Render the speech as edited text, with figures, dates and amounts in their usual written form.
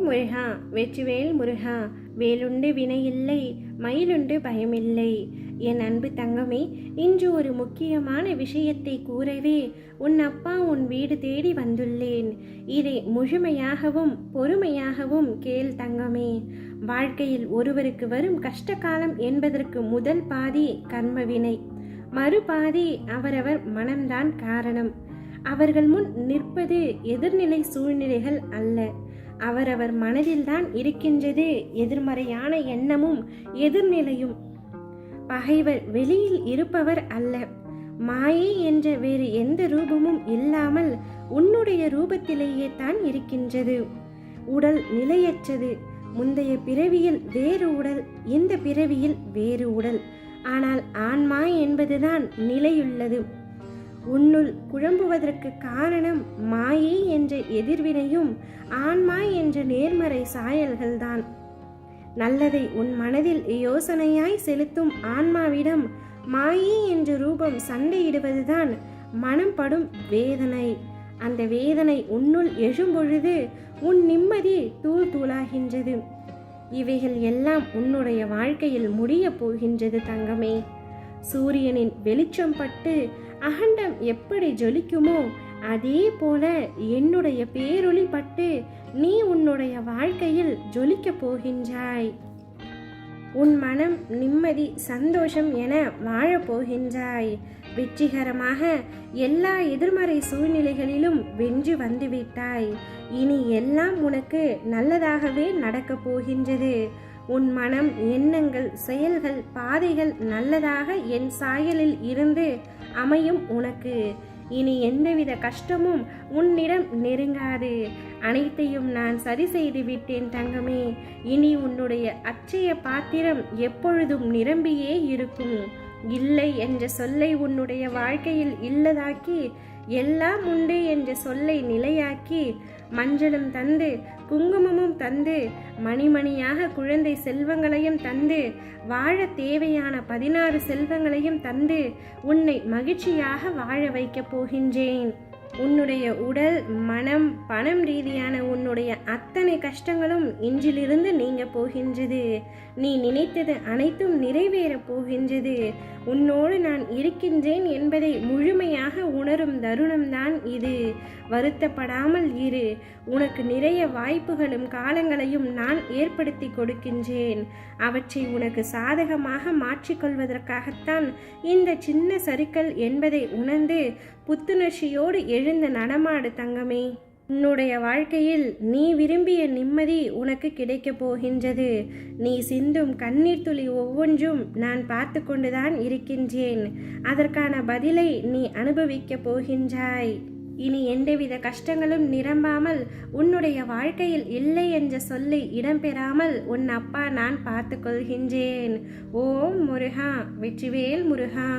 முருகா, வெற்றிவேல் முருகா. வேலுண்டு வினையில்லை, மயிலுண்டு பயமில்லை. என் அன்பு தங்கமே, இன்று ஒரு முக்கியமான விஷயத்தை கூறவே உன் அப்பா உன் வீடு தேடி வந்துள்ளேன். இதை முழுமையாகவும் பொறுமையாகவும் கேள் தங்கமே. வாழ்க்கையில் ஒருவருக்கு வரும் கஷ்டகாலம் என்பதற்கு முதல் பாதி கர்மவினை, மறுபாதி அவரவர் மனம்தான் காரணம். அவர்கள் முன் நிற்பது எதிர்நிலை சூழ்நிலைகள் அல்ல, அவரவர் மனதில்தான் இருக்கின்றது எதிர்மறையான எண்ணமும் எதிர்நிலையும். பகைவர் வெளியில் இருப்பவர் அல்ல, மாயை என்ற வேறு எந்த ரூபமும் இல்லாமல் உன்னுடைய ரூபத்திலேயே தான் இருக்கின்றது. உடல் நிலையற்றது. முந்தைய பிறவியில் வேறு உடல், இந்த பிறவியில் வேறு உடல். ஆனால் ஆன்மா என்பதுதான் நிலையுள்ளது. உன்னுள் குழம்புவதற்கு காரணம் மாயை என்ற எதிர்வினையும் ஆன்மா என்ற நேர்மறை சாயல்கள்தான். நல்லதை உன் மனதில் யோசனையாய் செலுத்தும் ஆன்மாவிடம் மாயை என்ற ரூபம் சண்டையிடுவதுதான் மனம் படும் வேதனை. அந்த வேதனை உன்னுள் எழும்பொழுது உன் நிம்மதி தூள் தூளாகின்றது. இவைகள் எல்லாம் உன்னுடைய வாழ்க்கையில் முடிய போகின்றது தங்கமே. சூரியனின் வெளிச்சம் பட்டு அகண்டம் எப்படி ஜொலிக்குமோ அதே போல என்னுடைய பேரொளி பட்டு நீ உன்னுடைய வாழ்க்கையில் ஜொலிக்க போகின்றாய். உன் மனம் நிம்மதி சந்தோஷம் என வாழப் போகின்றாய். வெற்றிகரமாக எல்லா எதிர்மறை சூழ்நிலைகளிலும் வென்று வந்துவிட்டாய். இனி எல்லாம் உனக்கு நல்லதாகவே நடக்கப் போகின்றது. உன் மனம், எண்ணங்கள், செயல்கள், பாதைகள் நல்லதாக என் சாயலில் இருந்து அமையும் உனக்கு. இனி எந்தவித கஷ்டமும் உன்னிடம் நெருங்காது. அனைத்தையும் நான் சரி செய்து விட்டேன் தங்கமே. இனி உன்னுடைய அட்சய பாத்திரம் எப்பொழுதும் நிரம்பியே இருக்கும். இல்லை என்ற சொல்லை உன்னுடைய வாழ்க்கையில் இல்லதாக்கி, எல்லாம் உண்டு என்ற சொல்லை நிலையாக்கி, மஞ்சளும் தந்து குங்குமமும் தந்து மணிமணியாக குழந்தை செல்வங்களையும் தந்து வாழ தேவையான 16 செல்வங்களையும் தந்து உன்னை மகிழ்ச்சியாக வாழ வைக்கப் போகின்றேன். உன்னுடைய உடல், மனம், பணம் ரீதியான உன்னுடைய அத்தனை கஷ்டங்களும் இன்றிலிருந்து நீங்க போகின்றது. நீ நினைத்தது அனைத்தும் நிறைவேறப் போகின்றது. உன்னோடு நான் இருக்கின்றேன் என்பதை முழுமையாக உணரும் தருணம்தான் இது. வருத்தப்படாமல் இரு. உனக்கு நிறைய வாய்ப்புகளும் காலங்களையும் நான் ஏற்படுத்தி கொடுக்கின்றேன். அவற்றை உனக்கு சாதகமாக மாற்றிக்கொள்வதற்காகத்தான் இந்த சின்ன சறுக்கல் என்பதை உணர்ந்து புத்துணர்ச்சியோடு எழுந்து நடமாடு தங்கமே. உன்னுடைய வாழ்க்கையில் நீ விரும்பிய நிம்மதி உனக்கு கிடைக்கப் போகின்றது. நீ சிந்தும் கண்ணீர் துளி ஒவ்வொன்றும் நான் பார்த்து கொண்டுதான் இருக்கின்றேன். அதற்கான பதிலை நீ அனுபவிக்கப் போகின்றாய். இனி எந்தவித கஷ்டங்களும் நிரம்பாமல், உன்னுடைய வாழ்க்கையில் இல்லை என்ற சொல்லை இடம்பெறாமல் உன் அப்பா நான் பார்த்து கொள்கின்றேன். ஓம் முருகா, வெற்றிவேல் முருகா.